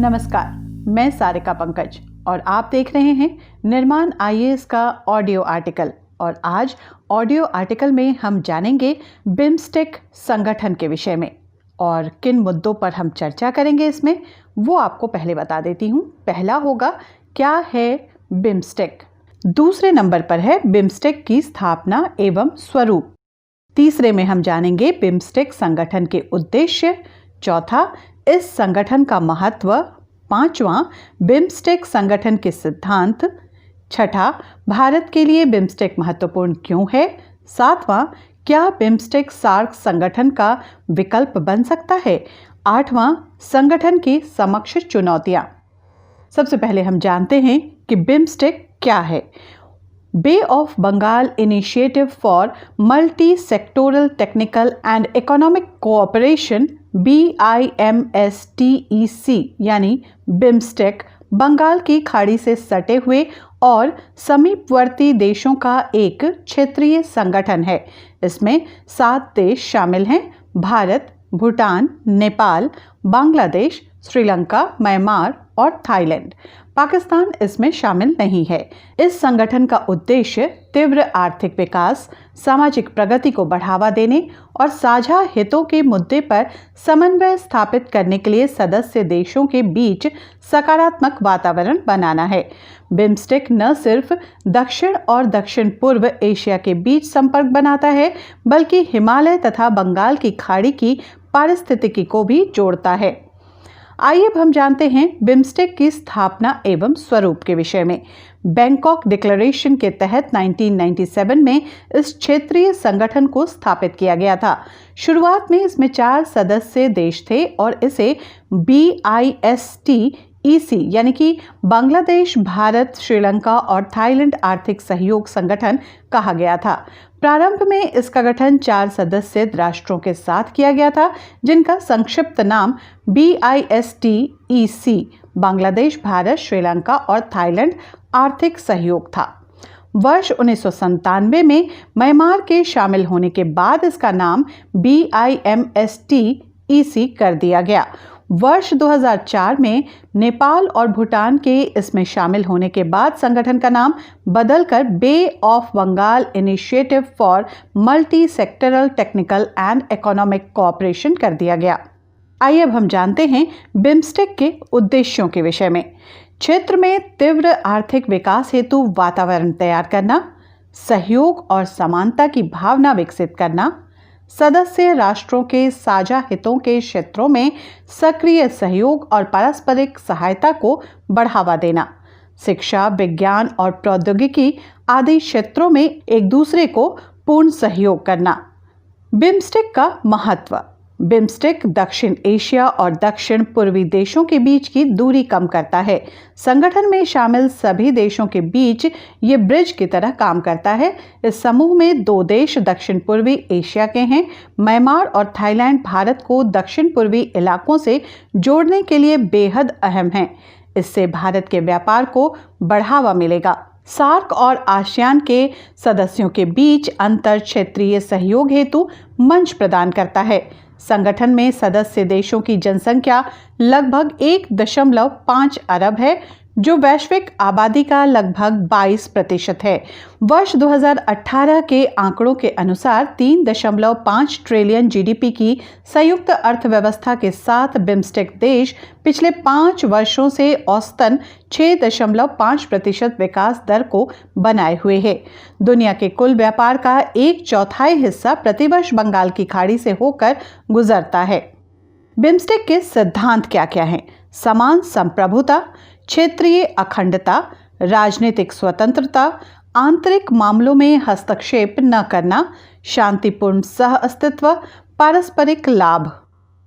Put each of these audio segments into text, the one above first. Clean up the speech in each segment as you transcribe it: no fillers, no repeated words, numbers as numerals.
नमस्कार, मैं सारिका पंकज और आप देख रहे हैं निर्माण आईएएस का ऑडियो आर्टिकल। और आज ऑडियो आर्टिकल में हम जानेंगे बिम्स्टेक संगठन के विषय में और किन मुद्दों पर हम चर्चा करेंगे इसमें, वो आपको पहले बता देती हूँ। पहला होगा क्या है बिम्स्टेक। दूसरे नंबर पर है बिम्स्टेक की स्थापना एवं स्वरूप। तीसरे में हम जानेंगे बिम्स्टेक संगठन के उद्देश्य। चौथा, इस संगठन का महत्व। पांचवा, बिम्स्टेक संगठन के सिद्धांत। छठा, भारत के लिए बिम्स्टेक महत्वपूर्ण क्यों है। सातवां, क्या बिम्स्टेक सार्क संगठन का विकल्प बन सकता है। आठवां, संगठन की समक्ष चुनौतियां। सबसे पहले हम जानते हैं कि बिम्स्टेक क्या है। Bay of Bengal initiative for multi sectoral technical and economic cooperation BIMSTEC यानी बिम्स्टेक बंगाल की खाड़ी से सटे हुए और समीपवर्ती देशों का एक क्षेत्रीय संगठन है। इसमें 7 देश शामिल हैं: भारत, भूटान, नेपाल, बांग्लादेश, श्रीलंका, म्यांमार और थाईलैंड। पाकिस्तान इसमें शामिल नहीं है। इस संगठन का उद्देश्य तीव्र आर्थिक विकास, सामाजिक प्रगति को बढ़ावा देने और साझा हितों के मुद्दे पर समन्वय स्थापित करने के लिए सदस्य देशों के बीच सकारात्मक वातावरण बनाना है। बिम्स्टेक न सिर्फ दक्षिण और दक्षिण पूर्व एशिया के बीच संपर्क बनाता है, बल्कि हिमालय तथा बंगाल की खाड़ी की पारिस्थितिकी को भी जोड़ता है। आइए अब हम जानते हैं बिम्स्टेक की स्थापना एवं स्वरूप के विषय में। बैंकॉक डिक्लेरेशन के तहत 1997 में इस क्षेत्रीय संगठन को स्थापित किया गया था। शुरुआत में इसमें 4 सदस्य देश थे और इसे BISTEC यानी कि बांग्लादेश, भारत, श्रीलंका और थाईलैंड आर्थिक सहयोग संगठन कहा गया था। प्रारंभ में इसका गठन 4 सदस्य राष्ट्रों के साथ किया गया था, जिनका संक्षिप्त नाम BISTEC बांग्लादेश, भारत, श्रीलंका और थाईलैंड आर्थिक सहयोग था। वर्ष 1997 में म्यांमार के शामिल होने के बाद इसका नाम BIMSTEC कर दिया गया। वर्ष 2004 में नेपाल और भूटान के इसमें शामिल होने के बाद संगठन का नाम बदलकर bay of Bengal initiative for multi sectoral technical and economic cooperation कर दिया गया। आइए अब हम जानते हैं बिम्स्टेक के उद्देश्यों के विषय में। क्षेत्र में तीव्र आर्थिक विकास हेतु वातावरण तैयार करना, सहयोग और समानता की भावना विकसित करना, सदस्य राष्ट्रों के साझा हितों के क्षेत्रों में सक्रिय सहयोग और पारस्परिक सहायता को बढ़ावा देना, शिक्षा, विज्ञान और प्रौद्योगिकी आदि क्षेत्रों में एक दूसरे को पूर्ण सहयोग करना। बिम्स्टेक का महत्व। बिम्स्टेक दक्षिण एशिया और दक्षिण पूर्वी देशों के बीच की दूरी कम करता है। संगठन में शामिल सभी देशों के बीच ये ब्रिज की तरह काम करता है। इस समूह में 2 देश दक्षिण पूर्वी एशिया के हैं। म्यांमार और थाईलैंड भारत को दक्षिण पूर्वी इलाकों से जोड़ने के लिए बेहद अहम हैं। इससे भारत के व्यापार को बढ़ावा मिलेगा। सार्क और आसियान के सदस्यों के बीच अंतर क्षेत्रीय सहयोग हेतु मंच प्रदान करता है। संगठन में सदस्य देशों की जनसंख्या लगभग 1.5 अरब है, जो वैश्विक आबादी का लगभग 22% है। वर्ष 2018 के आंकड़ों के अनुसार 3.5 ट्रिलियन GDP की संयुक्त अर्थव्यवस्था के साथ बिम्स्टेक देश पिछले 5 वर्षों से औसतन 6.5% विकास दर को बनाए हुए है। दुनिया के कुल व्यापार का 1/4 हिस्सा प्रतिवर्ष बंगाल की खाड़ी से होकर गुजरता है। बिम्स्टेक के सिद्धांत क्या क्या हैं? समान संप्रभुता, क्षेत्रीय अखंडता, राजनीतिक स्वतंत्रता, आंतरिक मामलों में हस्तक्षेप न करना, शांतिपूर्ण सह अस्तित्व, पारस्परिक लाभ।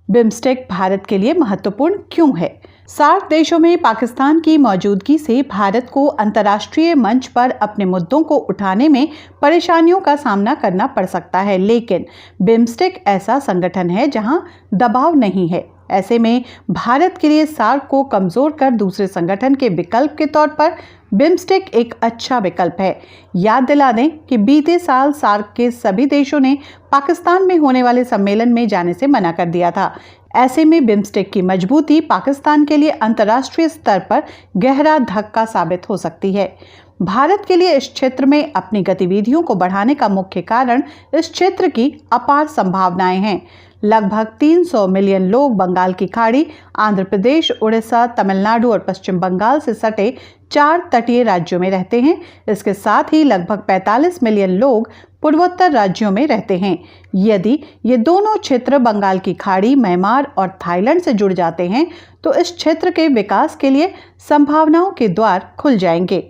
बिम्स्टेक भारत के लिए महत्वपूर्ण क्यों है? सार्क देशों में पाकिस्तान की मौजूदगी से भारत को अंतर्राष्ट्रीय मंच पर अपने मुद्दों को उठाने में परेशानियों का सामना करना पड़ सकता है, लेकिन बिम्स्टेक ऐसा संगठन है जहां दबाव नहीं है। ऐसे में भारत के लिए सार्क को कमजोर कर दूसरे संगठन के विकल्प के तौर पर बिम्स्टेक एक अच्छा विकल्प है। याद दिला दें कि बीते साल सार्क के सभी देशों ने पाकिस्तान में होने वाले सम्मेलन में जाने से मना कर दिया था। ऐसे में बिम्स्टेक की मजबूती पाकिस्तान के लिए अंतर्राष्ट्रीय स्तर पर गहरा धक्का साबित हो सकती है। भारत के लिए इस क्षेत्र में अपनी गतिविधियों को बढ़ाने का मुख्य कारण इस क्षेत्र की अपार संभावनाएं हैं। लगभग 300 मिलियन लोग बंगाल की खाड़ी, आंध्र प्रदेश, उड़ीसा, तमिलनाडु और पश्चिम बंगाल से सटे 4 तटीय राज्यों में रहते हैं। इसके साथ ही लगभग 45 मिलियन लोग पूर्वोत्तर राज्यों में रहते हैं। यदि ये दोनों क्षेत्र बंगाल की खाड़ी, म्यांमार और थाईलैंड से जुड़ जाते हैं तो इस क्षेत्र के विकास के लिए संभावनाओं के द्वार खुल जाएंगे।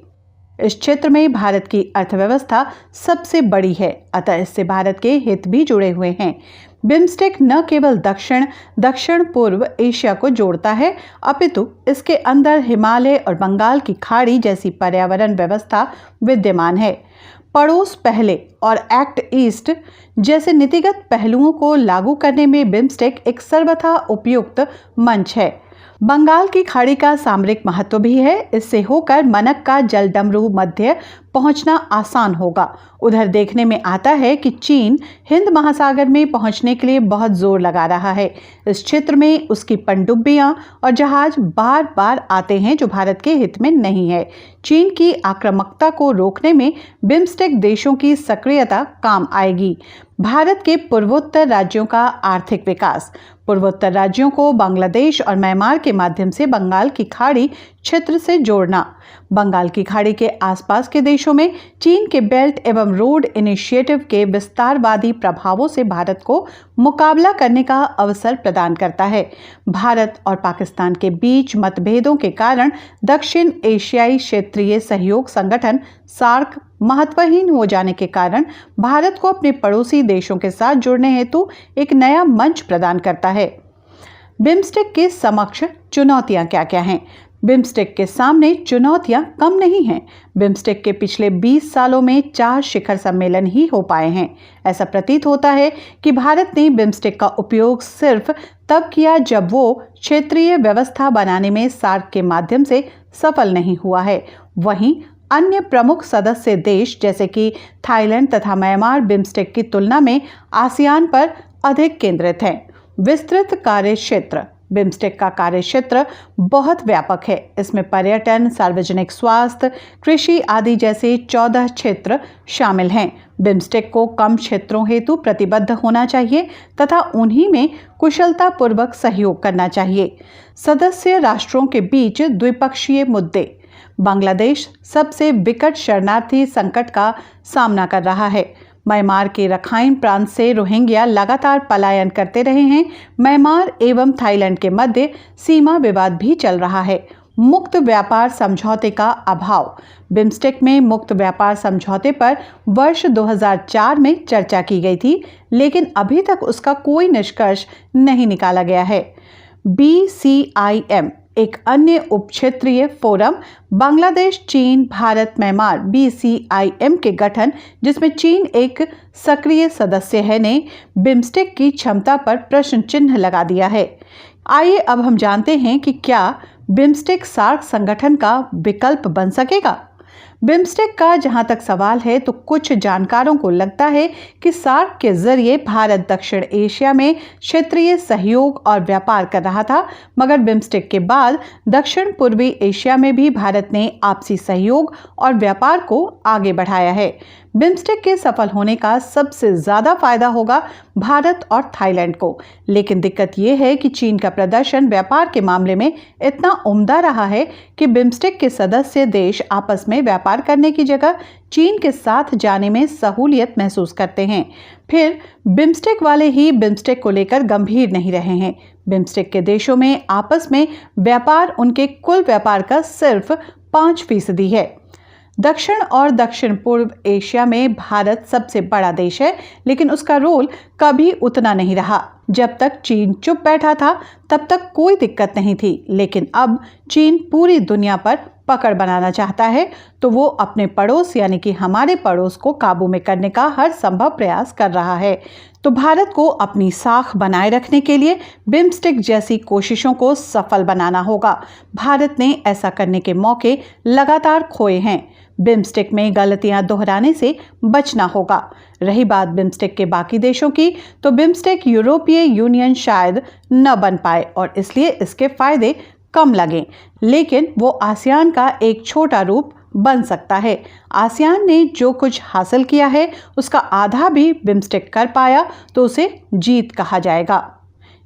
इस क्षेत्र में भारत की अर्थव्यवस्था सबसे बड़ी है, अतः इससे भारत के हित भी जुड़े हुए हैं। बिम्स्टेक न केवल दक्षिण पूर्व एशिया को जोड़ता है, अपितु इसके अंदर हिमालय और बंगाल की खाड़ी जैसी पर्यावरण व्यवस्था विद्यमान है। पड़ोस पहले और एक्ट ईस्ट जैसे नीतिगत पहलुओं को लागू करने में बिम्स्टेक एक सर्वथा उपयुक्त मंच है। बंगाल की खाड़ी का सामरिक महत्व भी है। इससे होकर मनक का जलडमरू मध्य पहुंचना आसान होगा। उधर देखने में आता है कि चीन हिंद महासागर में पहुंचने के लिए बहुत जोर लगा रहा है। इस क्षेत्र में उसकी पनडुब्बियां और जहाज बार बार आते हैं जो भारत के हित में नहीं है। चीन की आक्रामकता को रोकने में बिम्स्टेक देशों की सक्रियता काम आएगी। भारत के पूर्वोत्तर राज्यों का आर्थिक विकास। पूर्वोत्तर राज्यों को बांग्लादेश और म्यांमार के माध्यम से बंगाल की खाड़ी क्षेत्र से जोड़ना। बंगाल की खाड़ी के आसपास के देशों में चीन के बेल्ट एवं रोड इनिशिएटिव के विस्तारवादी प्रभावों से भारत को मुकाबला करने का अवसर प्रदान करता है। भारत और पाकिस्तान के बीच मतभेदों के कारण दक्षिण एशियाई क्षेत्रीय सहयोग संगठन सार्क महत्वहीन हो जाने के कारण भारत को अपने पड़ोसी देशों के साथ जुड़ने हेतु एक नया मंच प्रदान करता है। बिम्स्टेक के समक्ष चुनौतियां क्या क्या हैं? बिम्स्टेक के सामने चुनौतियां कम नहीं हैं। बिम्स्टेक के पिछले 20 सालों में 4 शिखर सम्मेलन ही हो पाए हैं। ऐसा प्रतीत होता है कि भारत ने बिम्स्टेक का उपयोग सिर्फ तब किया जब वो क्षेत्रीय व्यवस्था बनाने में सार्क के माध्यम से सफल नहीं हुआ है। वहीं अन्य प्रमुख सदस्य देश जैसे कि थाईलैंड तथा म्यांमार बिम्स्टेक की तुलना में आसियान पर अधिक केंद्रित हैं। विस्तृत कार्य क्षेत्र। बिम्स्टेक का कार्य क्षेत्र बहुत व्यापक है। इसमें पर्यटन, सार्वजनिक स्वास्थ्य, कृषि आदि जैसे 14 क्षेत्र शामिल हैं। बिम्स्टेक को कम क्षेत्रों हेतु प्रतिबद्ध होना चाहिए तथा उन्हीं में कुशलतापूर्वक सहयोग करना चाहिए। सदस्य राष्ट्रों के बीच द्विपक्षीय मुद्दे। बांग्लादेश सबसे विकट शरणार्थी संकट का सामना कर रहा है। म्यांमार के रखाइन प्रांत से रोहिंग्या लगातार पलायन करते रहे हैं। म्यांमार एवं थाईलैंड के मध्य सीमा विवाद भी चल रहा है। मुक्त व्यापार समझौते का अभाव। बिम्स्टेक में मुक्त व्यापार समझौते पर वर्ष 2004 में चर्चा की गई थी, लेकिन अभी तक उसका कोई निष्कर्ष नहीं निकाला गया है। BCIM एक अन्य उपक्षेत्रीय फोरम बांग्लादेश, चीन, भारत, म्यांमार BCIM के गठन, जिसमें चीन एक सक्रिय सदस्य है, ने बिम्स्टेक की क्षमता पर प्रश्न चिन्ह लगा दिया है। आइए अब हम जानते हैं कि क्या बिम्स्टेक सार्क संगठन का विकल्प बन सकेगा। बिम्स्टेक का जहां तक सवाल है तो कुछ जानकारों को लगता है कि सार्क के जरिए भारत दक्षिण एशिया में क्षेत्रीय सहयोग और व्यापार कर रहा था, मगर बिम्स्टेक के बाद दक्षिण पूर्वी एशिया में भी भारत ने आपसी सहयोग और व्यापार को आगे बढ़ाया है। बिम्स्टेक के सफल होने का सबसे ज्यादा फायदा होगा भारत और थाईलैंड को, लेकिन दिक्कत यह है कि चीन का प्रदर्शन व्यापार के मामले में इतना उम्दा रहा है कि बिम्स्टेक के सदस्य देश आपस में व्यापार करने की जगह चीन के साथ जाने में सहूलियत महसूस करते हैं। फिर बिम्स्टेक वाले ही बिम्स्टेक को लेकर गंभीर नहीं रहे हैं। बिम्स्टेक के देशों में आपस में व्यापार उनके कुल व्यापार का सिर्फ 5% है। दक्षिण और दक्षिण पूर्व एशिया में भारत सबसे बड़ा देश है, लेकिन उसका रोल कभी उतना नहीं रहा। जब तक चीन चुप बैठा था तब तक कोई दिक्कत नहीं थी, लेकिन अब चीन पूरी दुनिया पर पकड़ बनाना चाहता है, तो वो अपने पड़ोस यानी कि हमारे पड़ोस को काबू में करने का हर संभव प्रयास कर रहा है। तो भारत को अपनी साख बनाए रखने के लिए बिम्स्टेक जैसी कोशिशों को सफल बनाना होगा। भारत ने ऐसा करने के मौके लगातार खोए हैं। बिम्स्टेक में गलतियां दोहराने से बचना होगा। रही बात बिम्स्टेक के बाकी देशों की, तो बिम्स्टेक यूरोपीय यूनियन शायद न बन पाए और इसलिए इसके फायदे कम लगें, लेकिन वो आसियान का एक छोटा रूप बन सकता है। आसियान ने जो कुछ हासिल किया है उसका आधा भी बिम्स्टेक कर पाया तो उसे जीत कहा जाएगा।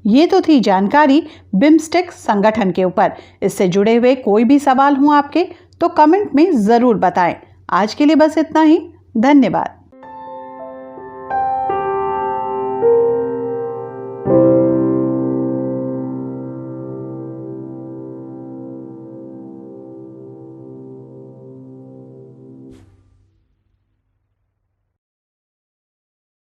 ये तो थी जानकारी बिम्स्टेक संगठन के ऊपर। इससे जुड़े हुए कोई भी सवाल हो आपके तो कमेंट में ज़रूर बताएं। आज के लिए बस इतना ही। धन्यवाद।